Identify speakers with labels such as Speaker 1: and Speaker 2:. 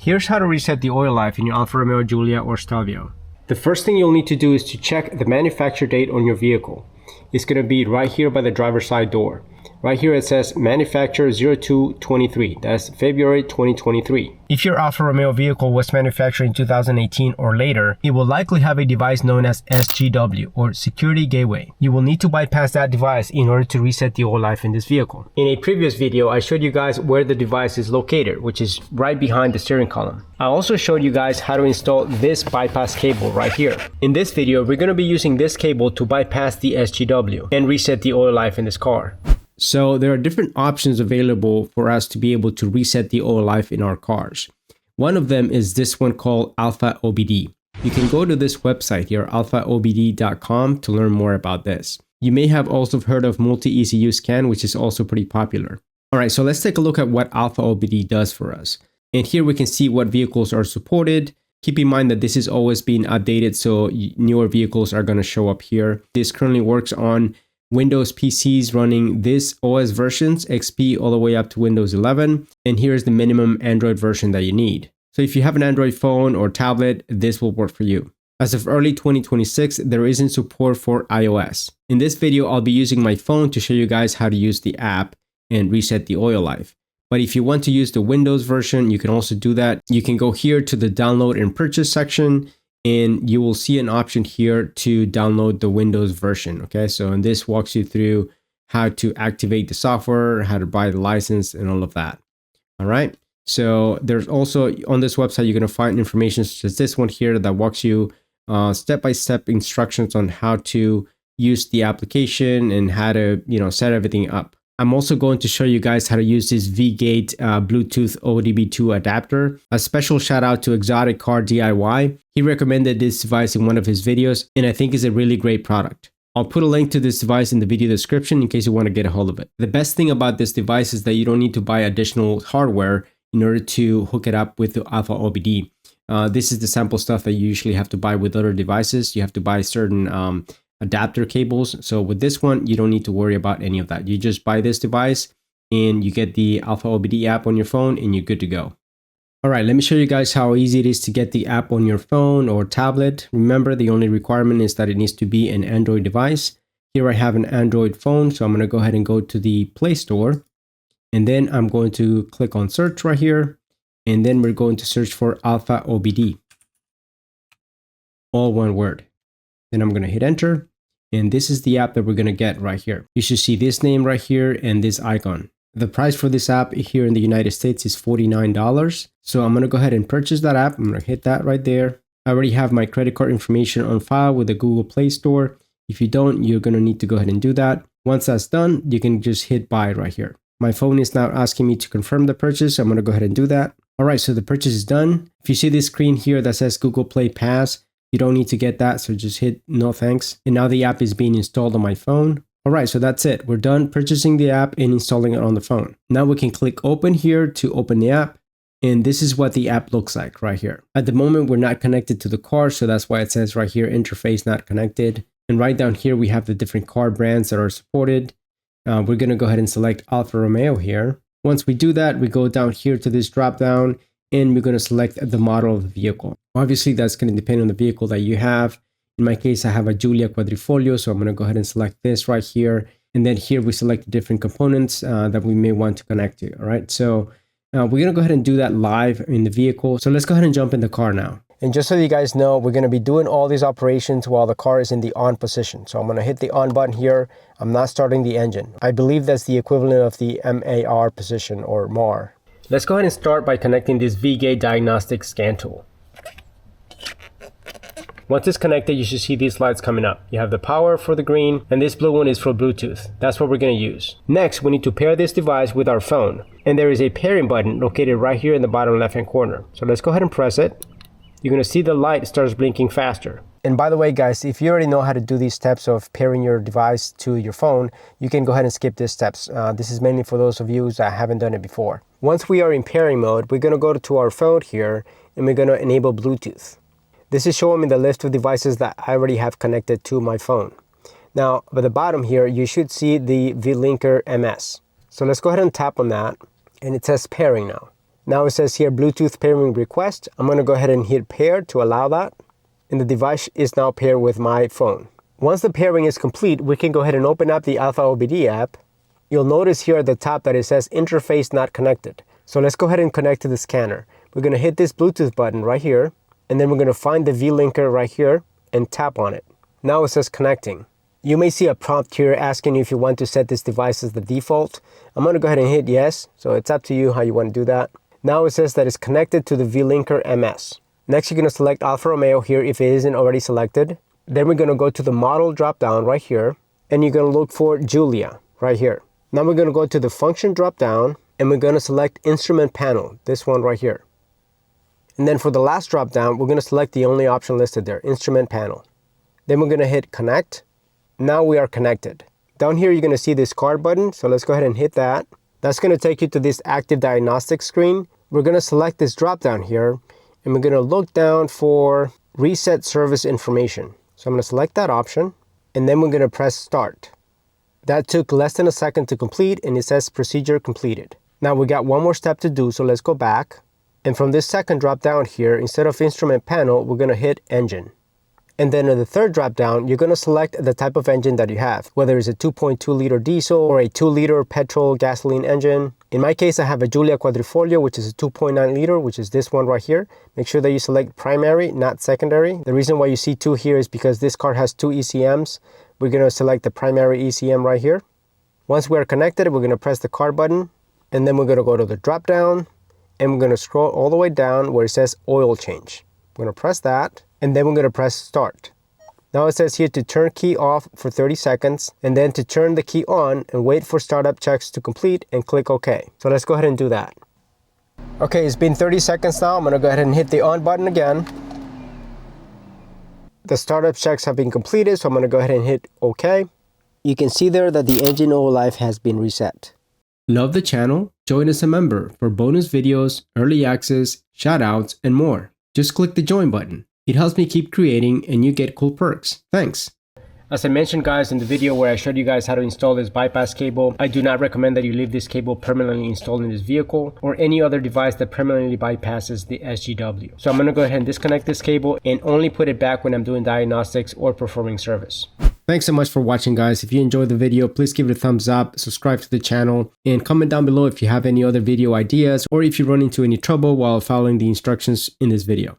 Speaker 1: Here's how to reset the oil life in your Alfa Romeo Giulia or Stelvio. The first thing you'll need to do is to check the manufacture date on your vehicle. It's going to be right here by the driver's side door. Right here it says manufacturer 0223. That's February 2023. If your Alfa Romeo vehicle was manufactured in 2018 or later, it will likely have a device known as SGW or Security Gateway. You will need to bypass that device in order to reset the oil life in this vehicle. In a previous video, I showed you guys where the device is located, which is right behind the steering column. I also showed you guys how to install this bypass cable right here. In this video, we're going to be using this cable to bypass the SGW and reset the oil life in this car. So there are different options available for us to be able to reset the oil life in our cars. One of them is this one called AlphaOBD. You can go to this website here, AlfaOBD.com, to learn more about this. You may have also heard of multi-ECU scan, which is also pretty popular. All right, so let's take a look at what AlphaOBD does for us. And here we can see what vehicles are supported. Keep in mind that this is always being updated, so newer vehicles are going to show up here. This currently works on Windows PCs running this OS versions, XP all the way up to Windows 11. And here's the minimum Android version that you need. So if you have an Android phone or tablet, this will work for you. As of early 2026, there isn't support for iOS. In this video, I'll be using my phone to show you guys how to use the app and reset the oil life. But if you want to use the Windows version, you can also do that. You can go here to the download and purchase section, and you will see an option here to download the Windows version. Okay, so and this walks you through how to activate the software, how to buy the license, and all of that. All right, so there's also on this website you're going to find information such as this one here that walks you step-by-step instructions on how to use the application and how to set everything up. I'm also going to show you guys how to use this Vgate Bluetooth ODB2 adapter. A special shout out to Exotic Car DIY. He recommended this device in one of his videos, and I think it's a really great product. I'll put a link to this device in the video description in case you want to get a hold of it. The best thing about this device is that you don't need to buy additional hardware in order to hook it up with the AlphaOBD. This is the sample stuff that you usually have to buy with other devices. You have to buy certain adapter cables. So with this one, you don't need to worry about any of that. You just buy this device and you get the AlphaOBD app on your phone and you're good to go. All right, let me show you guys how easy it is to get the app on your phone or tablet. Remember, the only requirement is that it needs to be an Android device. Here I have an Android phone, so I'm going to go ahead and go to the Play Store. And then I'm going to click on search right here. And then we're going to search for AlphaOBD. All one word. Then I'm going to hit enter. And this is the app that we're going to get right here. You should see this name right here and this icon. The price for this app here in the United States is $49. So I'm going to go ahead and purchase that app. I'm going to hit that right there. I already have my credit card information on file with the Google Play Store. If you don't, you're going to need to go ahead and do that. Once that's done, you can just hit buy right here. My phone is now asking me to confirm the purchase. I'm going to go ahead and do that. All right, so the purchase is done. If you see this screen here that says Google Play Pass, you don't need to get that, so just hit no thanks. And now the app is being installed on my phone. All right, so that's it. We're done purchasing the app and installing it on the phone. Now we can click open here to open the app. And this is what the app looks like right here. At the moment, we're not connected to the car, so that's why it says right here, interface not connected. And right down here, we have the different car brands that are supported. We're gonna go ahead and select Alfa Romeo here. Once we do that, we go down here to this drop down and we're gonna select the model of the vehicle. Obviously, that's gonna depend on the vehicle that you have. In my case, I have a Giulia Quadrifoglio, so I'm going to go ahead and select this right here. And then here we select the different components that we may want to connect to. All right, so we're going to go ahead and do that live in the vehicle. So let's go ahead and jump in the car now. And just so you guys know, we're going to be doing all these operations while the car is in the on position. So I'm going to hit the on button here. I'm not starting the engine. I believe that's the equivalent of the MAR position or MAR. Let's go ahead and start by connecting this Vgate diagnostic scan tool. Once it's connected, you should see these lights coming up. You have the power for the green, and this blue one is for Bluetooth. That's what we're going to use. Next, we need to pair this device with our phone. And there is a pairing button located right here in the bottom left-hand corner. So let's go ahead and press it. You're going to see the light starts blinking faster. And by the way, guys, if you already know how to do these steps of pairing your device to your phone, you can go ahead and skip these steps. This is mainly for those of you that haven't done it before. Once we are in pairing mode, we're going to go to our phone here, and we're going to enable Bluetooth. This is showing me the list of devices that I already have connected to my phone. Now, at the bottom here, you should see the V-Linker MS. So let's go ahead and tap on that, and it says pairing now. Now it says here Bluetooth pairing request. I'm going to go ahead and hit pair to allow that. And the device is now paired with my phone. Once the pairing is complete, we can go ahead and open up the AlphaOBD app. You'll notice here at the top that it says interface not connected. So let's go ahead and connect to the scanner. We're going to hit this Bluetooth button right here, and then we're going to find the V-linker right here and tap on it. Now it says connecting. You may see a prompt here asking you if you want to set this device as the default. I'm going to go ahead and hit yes, so it's up to you how you want to do that. Now it says that it's connected to the V-linker MS. Next, you're going to select Alfa Romeo here if it isn't already selected. Then we're going to go to the model drop-down right here, and you're going to look for Giulia right here. Now we're going to go to the function drop-down, and we're going to select instrument panel, this one right here. And then for the last drop-down, we're going to select the only option listed there, instrument panel. Then we're going to hit connect. Now we are connected. Down here, you're going to see this card button, so let's go ahead and hit that. That's going to take you to this active diagnostics screen. We're going to select this drop-down here, and we're going to look down for reset service information. So I'm going to select that option, and then we're going to press start. That took less than a second to complete, and it says procedure completed. Now we got one more step to do, so let's go back. And from this second drop down here, instead of instrument panel, we're going to hit engine. And then in the third drop down, you're going to select the type of engine that you have, whether it's a 2.2 liter diesel or a 2 liter petrol gasoline engine. In my case, I have a Giulia Quadrifoglio, which is a 2.9 liter, which is this one right here. Make sure that you select primary, not secondary. The reason why you see 2 here is because this car has 2 ECMs. We're going to select the primary ECM right here. Once we are connected, we're going to press the card button, and then we're going to go to the drop down, and we're going to scroll all the way down where it says oil change. We're going to press that, and then we're going to press start. Now it says here to turn key off for 30 seconds, and then to turn the key on and wait for startup checks to complete and click OK. So let's go ahead and do that. Okay, it's been 30 seconds now. I'm going to go ahead and hit the on button again. The startup checks have been completed, so I'm going to go ahead and hit OK. You can see there that the engine oil life has been reset. Love the channel? Join as a member for bonus videos, early access, shoutouts, and more. Just click the join button. It helps me keep creating and you get cool perks. Thanks. As I mentioned guys in the video where I showed you guys how to install this bypass cable, I do not recommend that you leave this cable permanently installed in this vehicle or any other device that permanently bypasses the SGW. So I'm going to go ahead and disconnect this cable and only put it back when I'm doing diagnostics or performing service. Thanks so much for watching guys. If you enjoyed the video, please give it a thumbs up, subscribe to the channel, and comment down below if you have any other video ideas or if you run into any trouble while following the instructions in this video.